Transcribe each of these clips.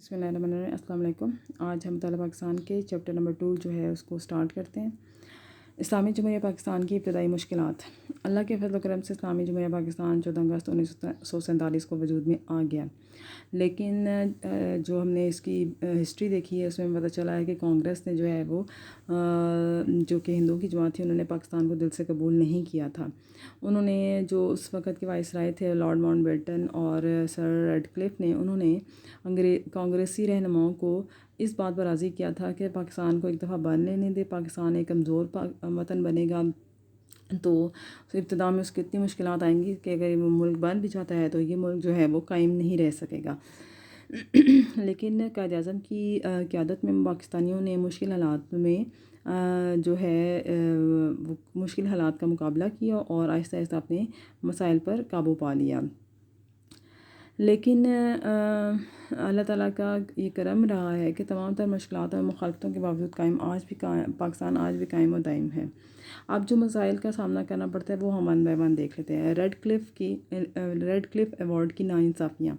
بسم اللہ الرحمن الرحیم۔ السلام علیکم۔ آج ہم مطالعہ پاکستان کے چیپٹر نمبر 2 جو ہے اس کو سٹارٹ کرتے ہیں۔ اسلامی جمہوریہ پاکستان کی ابتدائی مشکلات۔ اللہ کے فضل و کرم سے اسلامی جمہوریہ پاکستان 14 اگست 1947 کو وجود میں آ گیا، لیکن جو ہم نے اس کی ہسٹری دیکھی ہے اس میں پتہ چلا ہے کہ کانگریس نے جو ہے وہ جو کہ ہندوؤں کی جماعت تھی، انہوں نے پاکستان کو دل سے قبول نہیں کیا تھا۔ انہوں نے جو اس وقت کے وائس رائے تھے لارڈ ماؤنٹ بیٹن اور سر ریڈ کلف نے، انہوں نے کانگریسی رہنماؤں کو اس بات پر راضی کیا تھا کہ پاکستان کو ایک دفعہ بن لینے دے، پاکستان ایک کمزور وطن بنے گا تو ابتدا میں اس کی اتنی مشکلات آئیں گی کہ اگر وہ ملک بن بھی جاتا ہے تو یہ ملک جو ہے وہ قائم نہیں رہ سکے گا۔ لیکن قائد اعظم کی قیادت میں پاکستانیوں نے مشکل حالات میں جو ہے مشکل حالات کا مقابلہ کیا اور آہستہ آہستہ اپنے مسائل پر قابو پا لیا۔ لیکن اللہ تعالیٰ کا یہ کرم رہا ہے کہ تمام تر مشکلات اور مخالفتوں کے باوجود پاکستان آج بھی قائم و دائم ہے۔ اب جو مسائل کا سامنا کرنا پڑتا ہے وہ ہم ون بائی ون دیکھ لیتے ہیں۔ ریڈ کلف ایوارڈ کی ناانصافیاں۔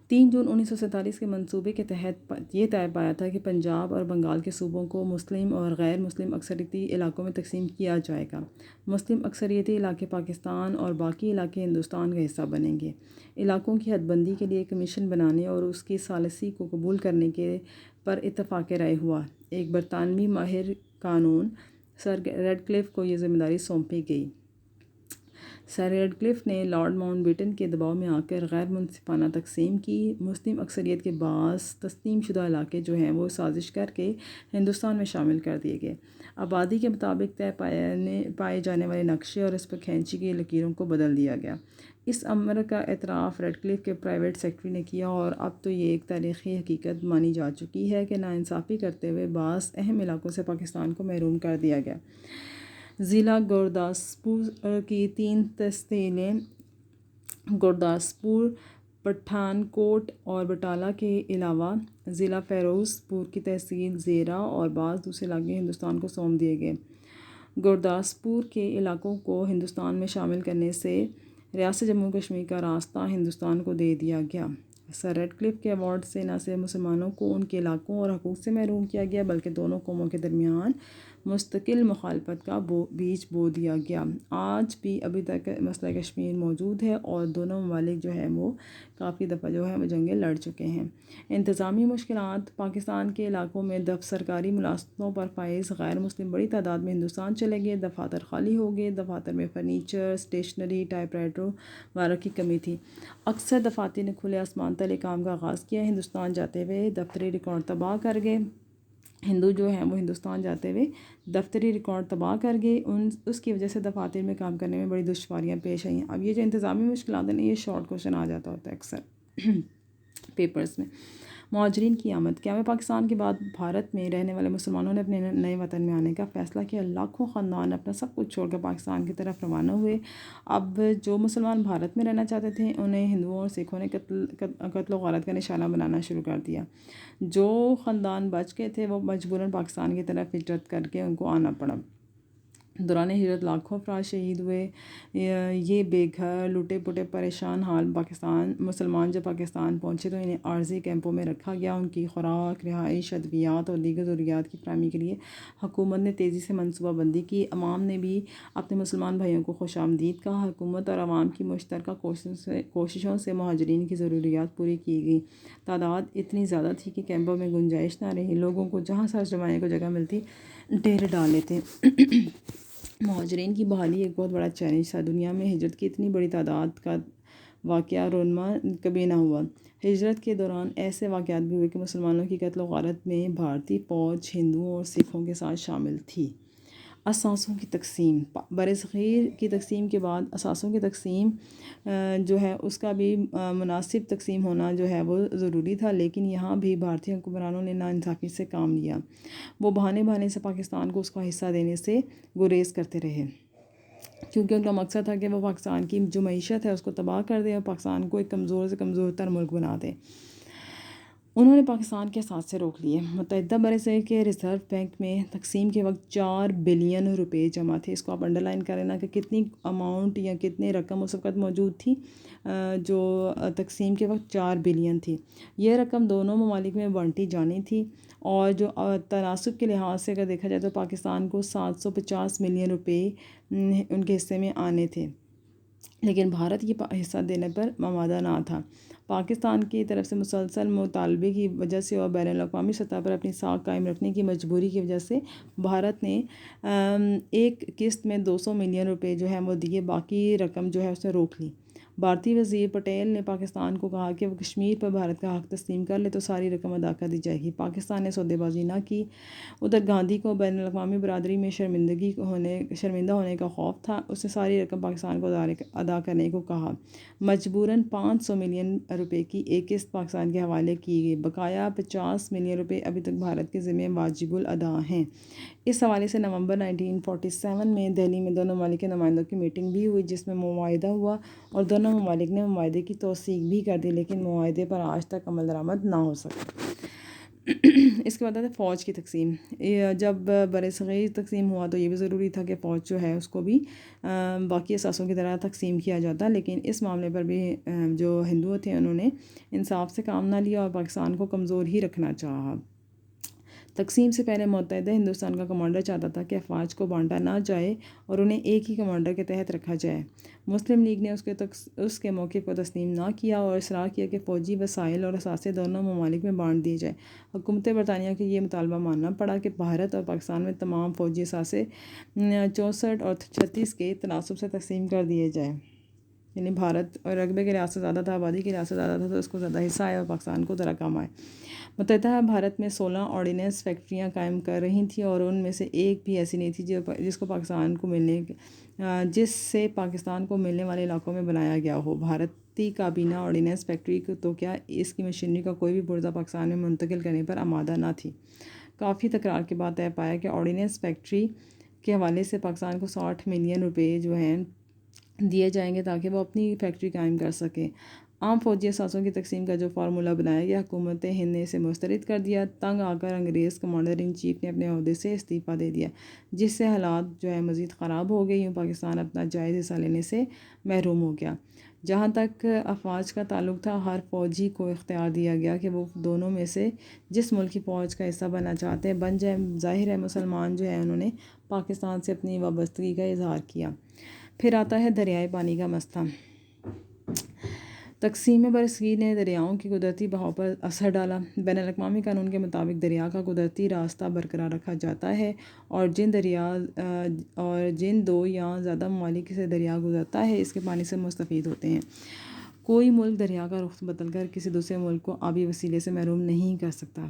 3 جون 1947 کے منصوبے کے تحت یہ طے پایا تھا کہ پنجاب اور بنگال کے صوبوں کو مسلم اور غیر مسلم اکثریتی علاقوں میں تقسیم کیا جائے گا۔ مسلم اکثریتی علاقے پاکستان اور باقی علاقے ہندوستان کا حصہ بنیں گے۔ علاقوں کی حد بندی کے لیے کمیشن بنانے اور اس کی ثالثی کو قبول کرنے کے پر اتفاق رائے ہوا۔ ایک برطانوی ماہر قانون سر ریڈ کلف کو یہ ذمہ داری سونپی گئی۔ سر ریڈ کلف نے لارڈ ماؤنٹ بیٹن کے دباؤ میں آ کر غیر منصفانہ تقسیم کی۔ مسلم اکثریت کے بعض تسلیم شدہ علاقے جو ہیں وہ سازش کر کے ہندوستان میں شامل کر دیے گئے۔ آبادی کے مطابق طے پائے جانے والے نقشے اور اس پر کھینچی گئی لکیروں کو بدل دیا گیا۔ اس امر کا اعتراف ریڈ کلف کے پرائیویٹ سیکرٹری نے کیا اور اب تو یہ ایک تاریخی حقیقت مانی جا چکی ہے کہ ناانصافی کرتے ہوئے بعض اہم علاقوں سے پاکستان کو محروم کر دیا گیا۔ ضلع گورداسپور کی 3 تحصیلیں گورداسپور، پٹھان کوٹ اور بٹالہ کے علاوہ ضلع فیروز پور کی تحصیل زیرہ اور بعض دوسرے علاقے ہندوستان کو سونپ دیے گئے۔ گورداسپور کے علاقوں کو ہندوستان میں شامل کرنے سے ریاست جموں کشمیر کا راستہ ہندوستان کو دے دیا گیا۔ سر ریڈ کلف کے ایوارڈ سے نہ صرف مسلمانوں کو ان کے علاقوں اور حقوق سے محروم کیا گیا بلکہ دونوں قوموں کے درمیان مستقل مخالفت کا بیج بو دیا گیا۔ آج بھی ابھی تک مسئلہ کشمیر موجود ہے اور دونوں ممالک جو ہیں وہ کافی دفعہ جو ہے وہ جنگیں لڑ چکے ہیں۔ انتظامی مشکلات۔ پاکستان کے علاقوں میں سرکاری ملازمتوں پر فائز غیر مسلم بڑی تعداد میں ہندوستان چلے گئے۔ دفاتر خالی ہو گئے۔ دفاتر میں فرنیچر، اسٹیشنری، ٹائپ رائٹروں وغیرہ کی کمی تھی۔ اکثر دفاتر نے کھلے آسمان تلے کام کا آغاز کیا۔ ہندوستان جاتے ہوئے دفتری ریکارڈ تباہ کر گئے۔ ہندو جو ہیں وہ ہندوستان جاتے ہوئے دفتری ریکارڈ تباہ کر گئے۔ اس کی وجہ سے دفاتر میں کام کرنے میں بڑی دشواریاں پیش آئیں۔ اب یہ جو انتظامی مشکلات ہیں نا، یہ شارٹ کوشچن آ جاتا ہوتا ہے اکثر پیپرز میں۔ مہاجرین کی آمد۔ قیام پاکستان کے بعد بھارت میں رہنے والے مسلمانوں نے اپنے نئے وطن میں آنے کا فیصلہ کیا۔ لاکھوں خاندان اپنا سب کچھ چھوڑ کر پاکستان کی طرف روانہ ہوئے۔ اب جو مسلمان بھارت میں رہنا چاہتے تھے انہیں ہندوؤں اور سکھوں نے قتل و غارت کا نشانہ بنانا شروع کر دیا۔ جو خاندان بچ گئے تھے وہ مجبوراً پاکستان کی طرف ہجرت کر کے ان کو آنا پڑا۔ دوران ہجرت لاکھوں افراد شہید ہوئے۔ یہ بے گھر، لوٹے پوٹے، پریشان حال مسلمان جب پاکستان پہنچے تو انہیں عارضی کیمپوں میں رکھا گیا۔ ان کی خوراک، رہائش، ادویات اور دیگر ضروریات کی فراہمی کے لیے حکومت نے تیزی سے منصوبہ بندی کی۔ عوام نے بھی اپنے مسلمان بھائیوں کو خوش آمدید کہا۔ حکومت اور عوام کی مشترکہ کوششوں سے مہاجرین کی ضروریات پوری کی گئی۔ تعداد اتنی زیادہ تھی کہ کیمپوں میں گنجائش نہ رہی۔ لوگوں کو جہاں سر جمانے کو جگہ ملتی ڈیرے ڈال لیتے۔ مہاجرین کی بحالی ایک بہت بڑا چیلنج تھا۔ دنیا میں ہجرت کی اتنی بڑی تعداد کا واقعہ رونما کبھی نہ ہوا۔ ہجرت کے دوران ایسے واقعات بھی ہوئے کہ مسلمانوں کی قتل و غارت میں بھارتی فوج ہندوؤں اور سکھوں کے ساتھ شامل تھی۔ اثاثوں کی تقسیم۔ برصغیر کی تقسیم کے بعد اثاثوں کی تقسیم جو ہے اس کا بھی مناسب تقسیم ہونا جو ہے وہ ضروری تھا، لیکن یہاں بھی بھارتی حکمرانوں نے ناانصافی سے کام لیا۔ وہ بہانے سے پاکستان کو اس کا حصہ دینے سے گریز کرتے رہے، کیونکہ ان کا مقصد تھا کہ وہ پاکستان کی جو معیشت ہے اس کو تباہ کر دیں اور پاکستان کو ایک کمزور سے کمزور تر ملک بنا دیں۔ انہوں نے پاکستان کے ساتھ سے روک لیے۔ متحدہ برصغیر کے ریزرو بینک میں تقسیم کے وقت 4 بلین روپے جمع تھے۔ اس کو آپ انڈر لائن کریں نا کہ کتنی اماؤنٹ یا کتنی رقم اس وقت موجود تھی، جو تقسیم کے وقت 4 بلین تھی۔ یہ رقم دونوں ممالک میں بانٹی جانی تھی، اور جو تناسب کے لحاظ سے اگر دیکھا جائے تو پاکستان کو 750 ملین روپے ان کے حصے میں آنے تھے، لیکن بھارت یہ حصہ دینے پر آمادہ نہ تھا۔ پاکستان کی طرف سے مسلسل مطالبے کی وجہ سے اور بین الاقوامی سطح پر اپنی ساکھ قائم رکھنے کی مجبوری کی وجہ سے بھارت نے ایک قسط میں 200 ملین روپے جو ہے وہ دیے، باقی رقم جو ہے اسے روک لی۔ بھارتی وزیر پٹیل نے پاکستان کو کہا کہ وہ کشمیر پر بھارت کا حق تسلیم کر لے تو ساری رقم ادا کر دی جائے گی۔ پاکستان نے سودے بازی نہ کی۔ ادھر گاندھی کو بین الاقوامی برادری میں شرمندہ ہونے کا خوف تھا، اس نے ساری رقم پاکستان کو ادا کرنے کو کہا۔ مجبوراً 500 ملین روپے کی ایک قسط پاکستان کے حوالے کی گئی، بقایا 50 ملین روپے ابھی تک بھارت کے ذمہ واجب الادا ہیں۔ اس حوالے سے نومبر 1947 میں دہلی میں دونوں ممالک کے نمائندوں کی میٹنگ بھی ہوئی، جس میں معاہدہ ہوا اور دونوں ممالک نے معاہدے کی توثیق بھی کر دی، لیکن معاہدے پر آج تک عمل درآمد نہ ہو سکا۔ اس کے بعد ہے فوج کی تقسیم۔ جب برصغیر تقسیم ہوا تو یہ بھی ضروری تھا کہ فوج جو ہے اس کو بھی باقی اثاثوں کی طرح تقسیم کیا جاتا، لیکن اس معاملے پر بھی جو ہندو تھے انہوں نے انصاف سے کام نہ لیا اور پاکستان کو کمزور ہی رکھنا چاہا۔ تقسیم سے پہلے متحدہ ہندوستان کا کمانڈر چاہتا تھا کہ افواج کو بانٹا نہ جائے اور انہیں ایک ہی کمانڈر کے تحت رکھا جائے۔ مسلم لیگ نے اس کے موقف کو تسلیم نہ کیا اور اصرار کیا کہ فوجی وسائل اور اثاثے دونوں ممالک میں بانٹ دیے جائیں۔ حکومت برطانیہ کے یہ مطالبہ ماننا پڑا کہ بھارت اور پاکستان میں تمام فوجی اثاثے 64 اور 36 کے تناسب سے تقسیم کر دیے جائیں، یعنی بھارت اور رقبے کے لحاظ سے زیادہ تھا، آبادی کے لحاظ سے زیادہ تھا تو اس کو زیادہ حصہ آئے اور پاکستان کو ذرا کم آئے۔ متحدہ بھارت میں 16 آرڈیننس فیکٹریاں قائم کر رہی تھیں اور ان میں سے ایک بھی ایسی نہیں تھی جس سے پاکستان کو ملنے والے علاقوں میں بنایا گیا ہو۔ بھارتی کابینہ آرڈیننس فیکٹری تو کیا اس کی مشینری کا کوئی بھی پرزہ پاکستان میں منتقل کرنے پر آمادہ نہ تھی۔ کافی تکرار کے بعد طے پایا کہ آرڈیننس فیکٹری کے حوالے سے پاکستان کو 60 ملین روپے جو ہیں دیے جائیں گے تاکہ وہ اپنی فیکٹری قائم کر سکے۔ عام فوجی اثاثوں کی تقسیم کا جو فارمولہ بنایا گیا، حکومت ہند نے اسے مسترد کر دیا۔ تنگ آ کر انگریز کمانڈر ان چیف نے اپنے عہدے سے استعفیٰ دے دیا، جس سے حالات جو ہے مزید خراب ہو گئی اور پاکستان اپنا جائز حصہ لینے سے محروم ہو گیا۔ جہاں تک افواج کا تعلق تھا، ہر فوجی کو اختیار دیا گیا کہ وہ دونوں میں سے جس ملک کی فوج کا حصہ بننا چاہتے ہیں بن جائے۔ ظاہر ہے مسلمان جو ہے انہوں نے پاکستان سے اپنی وابستگی کا اظہار کیا۔ پھر آتا ہے دریائے پانی کا مسئلہ۔ تقسیم برصغیر نے دریاؤں کی قدرتی بہاؤ پر اثر ڈالا۔ بین الاقوامی قانون کے مطابق دریا کا قدرتی راستہ برقرار رکھا جاتا ہے، اور جن 2 یا زیادہ ممالک سے دریا گزرتا ہے اس کے پانی سے مستفید ہوتے ہیں۔ کوئی ملک دریا کا رخ بدل کر کسی دوسرے ملک کو آبی وسیلے سے محروم نہیں کر سکتا۔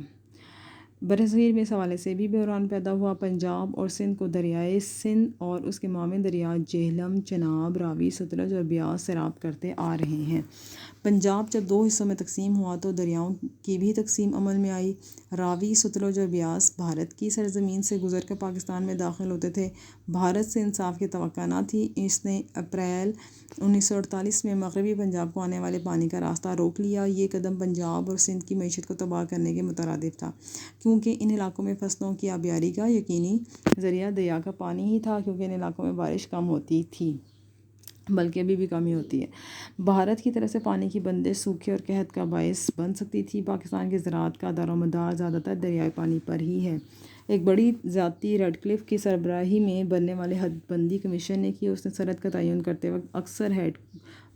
برصغیر میں اس حوالے سے بھی بحران پیدا ہوا۔ پنجاب اور سندھ کو دریائے سندھ اور اس کے معاون دریا جہلم، چناب، راوی، ستلج اور بیاس سیراب کرتے آ رہے ہیں۔ پنجاب جب 2 حصوں میں تقسیم ہوا تو دریاؤں کی بھی تقسیم عمل میں آئی۔ راوی، ستلج اور بیاس بھارت کی سرزمین سے گزر کر پاکستان میں داخل ہوتے تھے۔ بھارت سے انصاف کی توقع نہ تھی، اس نے اپریل 1948 میں مغربی پنجاب کو آنے والے پانی کا راستہ روک لیا۔ یہ قدم پنجاب اور سندھ کی معیشت کو تباہ کرنے کے مترادف تھا، کیونکہ ان علاقوں میں فصلوں کی آبیاری کا یقینی ذریعہ دریا کا پانی ہی تھا، کیونکہ ان علاقوں میں بارش کم ہوتی تھی، بلکہ ابھی بھی کمی ہوتی ہے۔ بھارت کی طرف سے پانی کی بندش سوکھے اور قحط کا باعث بن سکتی تھی۔ پاکستان کی زراعت کا دار و مدار زیادہ تر دریائے پانی پر ہی ہے۔ ایک بڑی زیادتی ریڈ کلف کی سربراہی میں بننے والے حد بندی کمیشن نے کی۔ اس نے سرحد کا تعین کرتے وقت اکثر ہیڈ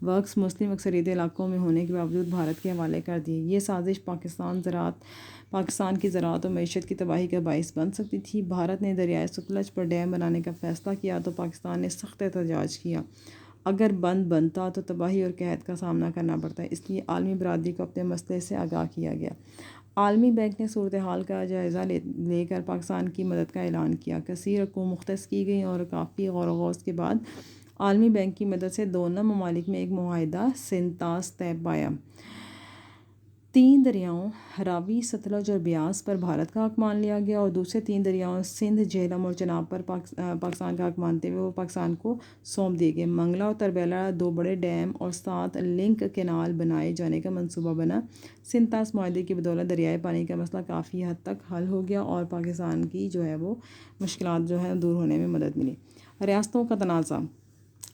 ورکس مسلم اکثریتی علاقوں میں ہونے کے باوجود بھارت کے حوالے کر دیے۔ یہ سازش پاکستان کی زراعت و معیشت کی تباہی کا باعث بن سکتی تھی۔ بھارت نے دریائے ستلج پر ڈیم بنانے کا فیصلہ کیا تو پاکستان نے سخت احتجاج کیا۔ اگر بند بنتا تو تباہی اور قحط کا سامنا کرنا پڑتا، اس لیے عالمی برادری کو اپنے مسئلے سے آگاہ کیا گیا۔ عالمی بینک نے صورتحال کا جائزہ لے کر پاکستان کی مدد کا اعلان کیا۔ کثیر رقوم مختص کی گئیں اور کافی غور و خوض کے بعد عالمی بینک کی مدد سے دونوں ممالک میں ایک معاہدہ سنتاس طے پایا۔ 3 دریاؤں راوی، ستلج اور بیاس پر بھارت کا حق مان لیا گیا اور دوسرے 3 دریاؤں سندھ، جہلم اور چناب پر پاکستان کا حق مانتے ہوئے وہ پاکستان کو سونپ دیے گئے۔ منگلا اور تربیلا 2 بڑے ڈیم اور 7 لنک کینال بنائے جانے کا منصوبہ بنا۔ سندھ طاس معاہدے کی بدولت دریائے پانی کا مسئلہ کافی حد تک حل ہو گیا اور پاکستان کی وہ مشکلات دور ہونے میں مدد ملی۔ ریاستوں کا تنازع،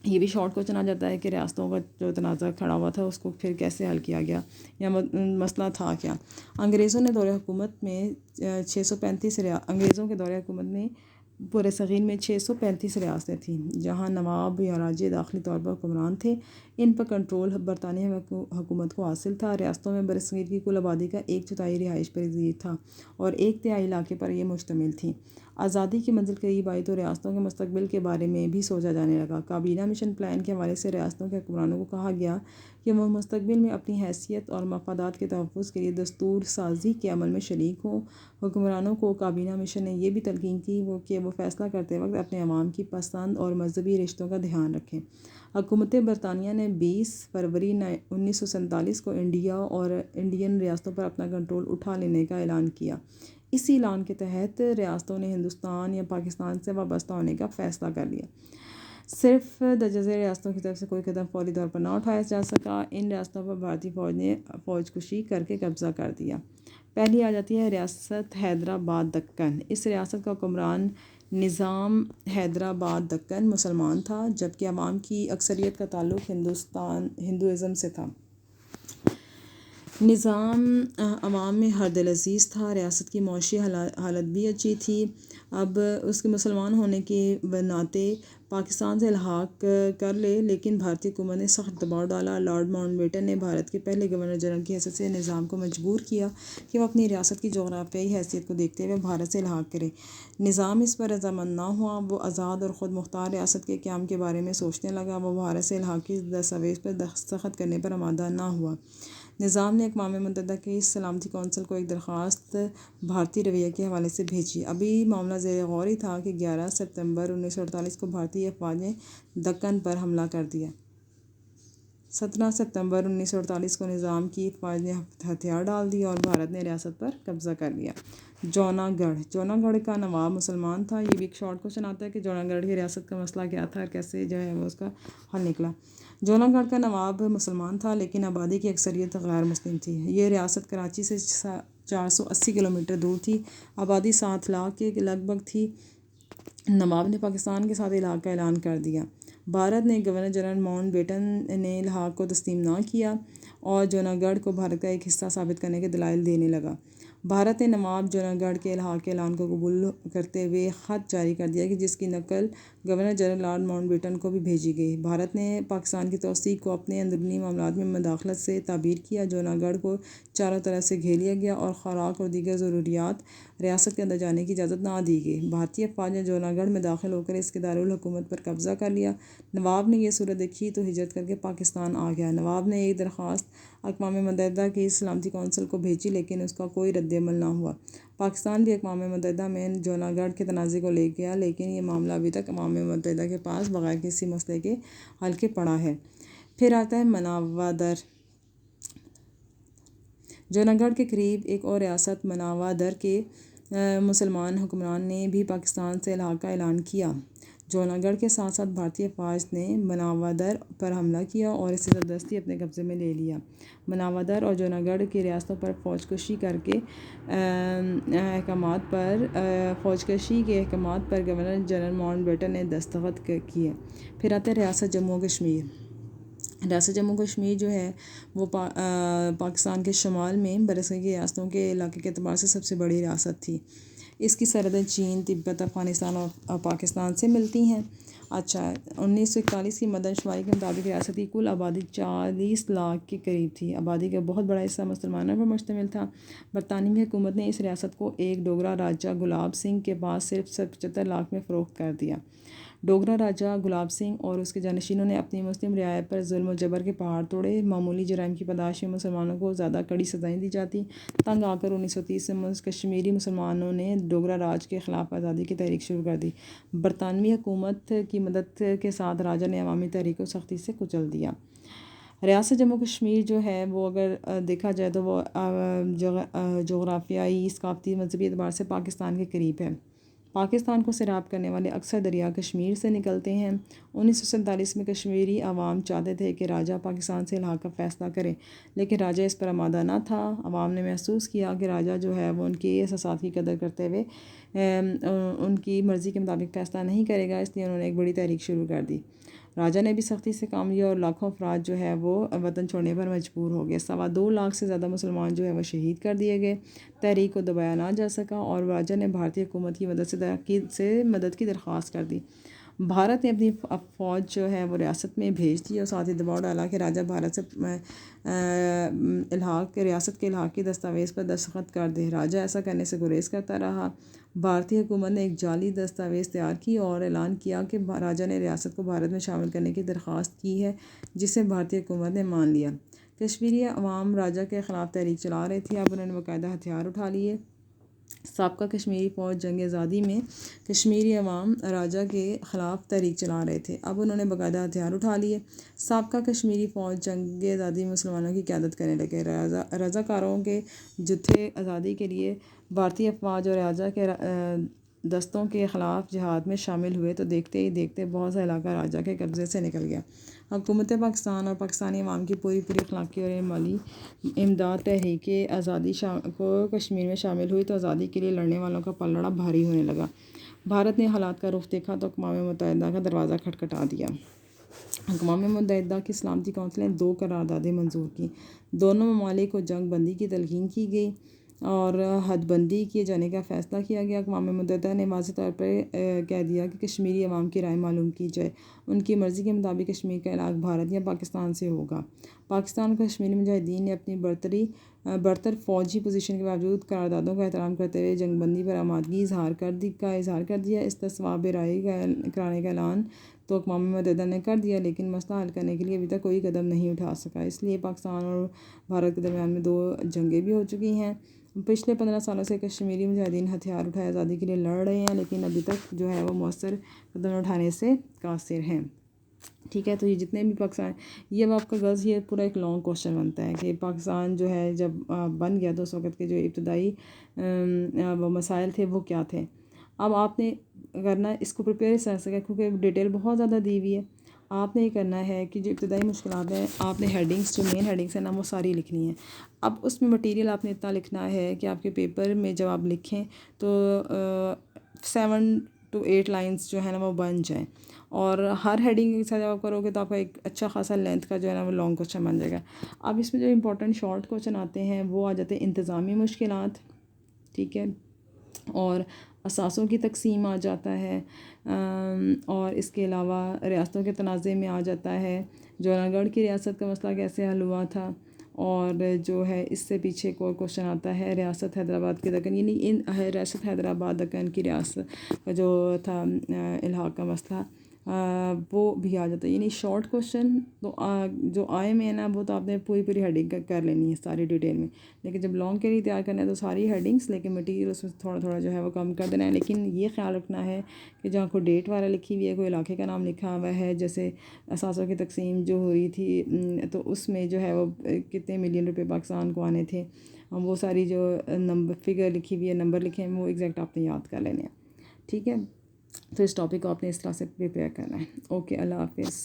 یہ بھی شارٹ کوشچن آ جاتا ہے کہ ریاستوں کا جو تنازع کھڑا ہوا تھا اس کو پھر کیسے حل کیا گیا یا مسئلہ تھا کیا۔ انگریزوں کے دور حکومت میں پورے صغیر میں 635 ریاستیں تھیں جہاں نواب یا راجے داخلی طور پر حکمران تھے۔ ان پر کنٹرول برطانوی حکومت کو حاصل تھا۔ ریاستوں میں برصغیر کی کل آبادی کا 1/4 رہائش پذیر تھا اور 1/3 علاقے پر یہ مشتمل تھی۔ آزادی کی منزل قریب آئی تو ریاستوں کے مستقبل کے بارے میں بھی سوچا جانے لگا۔ کابینہ مشن پلان کے حوالے سے ریاستوں کے حکمرانوں کو کہا گیا کہ وہ مستقبل میں اپنی حیثیت اور مفادات کے تحفظ کے لیے دستور سازی کے عمل میں شریک ہوں۔ حکمرانوں کو کابینہ مشن نے یہ بھی تلقین کی کہ وہ فیصلہ کرتے وقت اپنے عوام کی پسند اور مذہبی رشتوں کا دھیان رکھیں۔ حکومت برطانیہ نے 20 فروری 1947 کو انڈیا اور انڈین ریاستوں پر اپنا کنٹرول اٹھا لینے کا اعلان کیا۔ اسی اعلان کے تحت ریاستوں نے ہندوستان یا پاکستان سے وابستہ ہونے کا فیصلہ کر لیا۔ صرف درجہ ذیل ریاستوں کی طرف سے کوئی قدم فوری طور پر نہ اٹھایا جا سکا۔ ان ریاستوں پر بھارتی فوج نے فوج کشی کر کے قبضہ کر دیا۔ پہلی آ جاتی ہے ریاست حیدرآباد دکن۔ اس ریاست کا حکمران نظام حیدرآباد دکن مسلمان تھا جبکہ عوام کی اکثریت کا تعلق ہندوازم سے تھا۔ نظام عوام میں ہر دل عزیز تھا۔ ریاست کی معاشی حالت بھی اچھی تھی۔ اب اس کے مسلمان ہونے کے ناطے پاکستان سے الحاق کر لے، لیکن بھارتی حکومت نے سخت دباؤ ڈالا۔ لارڈ ماؤنٹ بیٹن نے بھارت کے پہلے گورنر جنرل کی حیثیت سے نظام کو مجبور کیا کہ وہ اپنی ریاست کی جغرافیائی حیثیت کو دیکھتے ہوئے بھارت سے الحاق کرے۔ نظام اس پر رضامند نہ ہوا۔ وہ آزاد اور خود مختار ریاست کے قیام کے بارے میں سوچنے لگا۔ وہ بھارت سے الحاق کی دستاویز پر دستخط کرنے پر آمادہ نہ ہوا۔ نظام نے اقوام متحدہ کی سلامتی کونسل کو ایک درخواست بھارتی رویے کے حوالے سے بھیجی۔ ابھی معاملہ زیر غور ہی تھا کہ 11 ستمبر 1948 کو بھارتی افواج نے دکن پر حملہ کر دیا۔ 17 ستمبر 1948 کو نظام کی افواج نے ہتھیار ڈال دیے اور بھارت نے ریاست پر قبضہ کر لیا۔ جوناگڑھ کا نواب مسلمان تھا۔ یہ بھی ایک شارٹ کوشچن آتا ہے کہ جوناگڑھ کی ریاست کا مسئلہ کیا تھا اور کیسے وہ اس کا حل نکلا۔ جوناگڑھ کا نواب مسلمان تھا لیکن آبادی کی اکثریت غیر مسلم تھی۔ یہ ریاست کراچی سے 480 کلومیٹر دور تھی۔ آبادی 7 لاکھ کے لگ بھگ تھی۔ نواب نے پاکستان کے ساتھ الحاق کا اعلان کر دیا۔ بھارت نے گورنر جنرل ماؤنٹ بیٹن نے الحاق کو تسلیم نہ کیا اور جوناگڑھ کو بھارت کا ایک حصہ ثابت کرنے کے دلائل دینے لگا۔ بھارت نے نواب جوناگڑھ کے الحاق کے اعلان کو قبول کرتے ہوئے خط جاری کر دیا جس کی نقل governor general lord Mountbatten کو بھی بھیجی گئی۔ بھارت نے پاکستان کی توسیع کو اپنے اندرونی معاملات میں مداخلت سے تعبیر کیا۔ جوناگڑھ کو چاروں طرف سے گھیر لیا گیا اور خوراک اور دیگر ضروریات ریاست کے اندر جانے کی اجازت نہ دی گئی۔ بھارتی افواج نے جوناگڑھ میں داخل ہو کر اس کے دارالحکومت پر قبضہ کر لیا۔ نواب نے یہ صورت دیکھی تو ہجرت کر کے پاکستان آ گیا۔ نواب نے ایک درخواست اقوام متحدہ کی سلامتی کونسل کو بھیجی لیکن اس کا کوئی رد عمل نہ ہوا۔ پاکستان بھی اقوام متحدہ میں جوناگڑھ کے تنازع کو لے گیا لیکن یہ معاملہ ابھی تک اقوام متحدہ کے پاس بغیر کسی مسئلے کے حل کے پڑا ہے۔ پھر آتا ہے مناوادر۔ جوناگڑھ کے قریب ایک اور ریاست مناوادر کے مسلمان حکمران نے بھی پاکستان سے الحاق کا اعلان کیا۔ جوناگڑھ کے ساتھ ساتھ بھارتی افواج نے مناوادر پر حملہ کیا اور اسے زبردستی اپنے قبضے میں لے لیا۔ مناوادر اور جوناگڑھ کی ریاستوں پر فوج کشی کے احکامات پر گورنر جنرل ماؤنٹ بیٹن نے دستخط کیے۔ پھر آتا ہے ریاست جموں و کشمیر۔ ریاست جموں و کشمیر جو ہے وہ پاکستان کے شمال میں برصغیر کی ریاستوں کے علاقے کے اعتبار سے سب سے بڑی ریاست تھی۔ اس کی سرحدیں چین، تبت، افغانستان اور پاکستان سے ملتی ہیں۔ 1941 کی مردم شماری کے مطابق ریاست کی کل آبادی 40 لاکھ کے قریب تھی۔ آبادی کا بہت بڑا حصہ مسلمانوں پر مشتمل تھا۔ برطانوی حکومت نے اس ریاست کو ایک ڈوگرا راجہ گلاب سنگھ کے پاس صرف 75 لاکھ میں فروخت کر دیا۔ ڈوگرا راجہ گلاب سنگھ اور اس کے جانشینوں نے اپنی مسلم رعایا پر ظلم و جبر کے پہاڑ توڑے۔ معمولی جرائم کی پاداش میں مسلمانوں کو زیادہ کڑی سزائیں دی جاتی۔ تنگ آ کر 1930 سے کشمیری مسلمانوں نے ڈوگرا راج کے خلاف آزادی کی تحریک شروع کر دی۔ برطانوی حکومت کی مدد کے ساتھ راجہ نے عوامی تحریک کو سختی سے کچل دیا۔ ریاست جموں کشمیر جو ہے وہ اگر دیکھا جائے تو وہ جغرافیائی، ثقافتی، مذہبی اعتبار سے پاکستان کے قریب ہے۔ پاکستان کو سیراب کرنے والے اکثر دریا کشمیر سے نکلتے ہیں۔ 1947 میں کشمیری عوام چاہتے تھے کہ راجہ پاکستان سے الحاق کا فیصلہ کرے، لیکن راجہ اس پر آمادہ نہ تھا۔ عوام نے محسوس کیا کہ راجہ جو ہے وہ ان کی احساسات کی قدر کرتے ہوئے ان کی مرضی کے مطابق فیصلہ نہیں کرے گا، اس لیے انہوں نے ایک بڑی تحریک شروع کر دی۔ راجہ نے بھی سختی سے کام لیا اور لاکھوں افراد جو ہے وہ وطن چھوڑنے پر مجبور ہو گئے۔ 2.25 لاکھ سے زیادہ مسلمان جو ہے وہ شہید کر دیے گئے۔ تحریک کو دبایا نہ جا سکا اور راجہ نے بھارتی حکومت کی مدد کی درخواست کر دی۔ بھارت نے اپنی فوج جو ہے وہ ریاست میں بھیج دی اور ساتھ ہی دباؤ ڈالا کہ راجہ بھارت سے ریاست کے الحاق کی دستاویز پر دستخط کر دے۔ راجہ ایسا کرنے سے گریز کرتا رہا۔ بھارتی حکومت نے ایک جعلی دستاویز تیار کی اور اعلان کیا کہ راجہ نے ریاست کو بھارت میں شامل کرنے کی درخواست کی ہے، جسے بھارتی حکومت نے مان لیا۔ کشمیری عوام راجہ کے خلاف تحریک چلا رہے تھے، اب انہوں نے باقاعدہ ہتھیار اٹھا لیے۔ سابقہ کشمیری فوج جنگ آزادی میں کشمیری عوام راجہ کے خلاف تحریک چلا رہے تھے، اب انہوں نے باقاعدہ ہتھیار اٹھا لیے۔ سابقہ کشمیری فوج جنگ آزادی میں مسلمانوں کی قیادت کرنے لگے۔ رضاکاروں کے جتھے آزادی کے لیے بھارتی افواج اور راجہ کے دستوں کے خلاف جہاد میں شامل ہوئے تو دیکھتے ہی دیکھتے بہت سا علاقہ راجہ کے قبضے سے نکل گیا۔ حکومت پاکستان اور پاکستانی عوام کی پوری اخلاقی اور مالی امداد تحریک آزادی کو کشمیر میں شامل ہوئی تو آزادی کے لیے لڑنے والوں کا پلڑا بھاری ہونے لگا۔ بھارت نے حالات کا رخ دیکھا تو اقوام متحدہ کا دروازہ کھٹکھٹا دیا۔ اقوام متحدہ کی سلامتی کونسل نے 2 قراردادیں منظور کیں۔ دونوں ممالک کو جنگ بندی کی تلقین کی گئی اور حد بندی کیے جانے کا فیصلہ کیا گیا۔ اقوام متحدہ نے واضح طور پر کہہ دیا کہ کشمیری عوام کی رائے معلوم کی جائے، ان کی مرضی کے مطابق کشمیر کا الحاق بھارت یا پاکستان سے ہوگا۔ پاکستان اور کشمیری مجاہدین نے اپنی برتر فوجی پوزیشن کے باوجود قراردادوں کا احترام کرتے ہوئے جنگ بندی پر آمادگی کا اظہار کر دیا۔ استصواب رائے کرانے کا اعلان تو اقوام متحدہ نے کر دیا، لیکن مسئلہ حل کرنے کے لیے ابھی تک کوئی قدم نہیں اٹھا سکا۔ اس لیے پاکستان اور بھارت کے درمیان میں 2 جنگیں بھی ہو چکی ہیں۔ پچھلے 15 سالوں سے کشمیری مجاہدین ہتھیار اٹھائے آزادی کے لیے لڑ رہے ہیں، لیکن ابھی تک جو ہے وہ مؤثر قدم اٹھانے سے قاصر ہیں۔ ٹھیک ہے، تو یہ جتنے بھی پاکستان، یہ اب آپ کا غرض یہ پورا ایک لانگ کوشچن بنتا ہے کہ پاکستان جو ہے جب بن گیا تو اس وقت کے جو ابتدائی وہ مسائل تھے وہ کیا تھے۔ اب آپ نے کرنا ہے اس کو پریپیئر اس طرح سے کیونکہ ڈیٹیل بہت زیادہ دی ہوئی ہے۔ آپ نے یہ کرنا ہے کہ جو ابتدائی مشکلات ہیں آپ نے ہیڈنگس، جو مین ہیڈنگس ہیں نا، وہ ساری لکھنی ہیں۔ اب اس میں مٹیریل آپ نے اتنا لکھنا ہے کہ آپ کے پیپر میں جب آپ لکھیں تو 7 to 8 لائنس جو ہے نا وہ بن جائیں، اور ہر ہیڈنگ کے ساتھ جب آپ کرو گے تو آپ کا ایک اچھا خاصا لینتھ کا جو ہے نا وہ لانگ کوشچن بن جائے گا۔ اب اس میں جو امپورٹنٹ شارٹ کوشچن آتے ہیں وہ آ جاتے ہیں انتظامی مشکلات، ٹھیک ہے، اور اثاثوں کی تقسیم آ جاتا ہے، اور اس کے علاوہ ریاستوں کے تنازع میں آ جاتا ہے، جوہران گڑھ کی ریاست کا مسئلہ کیسے حل ہوا تھا، اور جو ہے اس سے پیچھے ایک اور کوشچن آتا ہے ریاست حیدرآباد کے دکن، یعنی ریاست حیدرآباد دکن کی ریاست کا جو تھا الحاق کا مسئلہ، وہ بھی آ جاتا ہے۔ یعنی شارٹ کوشچن تو جو آئے میں ہے نا وہ تو آپ نے پوری ہیڈنگ کر لینی ہے ساری ڈیٹیل میں، لیکن جب لانگ کے لیے تیار کرنا ہے تو ساری ہیڈنگس، لیکن مٹیریل اس میں تھوڑا جو ہے وہ کم کر دینا ہے۔ لیکن یہ خیال رکھنا ہے کہ جہاں کوئی ڈیٹ وغیرہ لکھی ہوئی ہے، کوئی علاقے کا نام لکھا ہوا ہے، جیسے اثاثوں کی تقسیم جو ہوئی تھی تو اس میں جو ہے وہ کتنے ملین روپے پاکستان کو آنے تھے، وہ ساری جو فگر لکھی ہوئی ہے، نمبر لکھے ہیں، وہ ایگزیکٹ آپ نے یاد کر لینے ہیں۔ ٹھیک ہے، تو اس ٹاپک کو آپ نے اس طرح سے پریپیئر کرنا ہے۔ اوکے، اللہ حافظ۔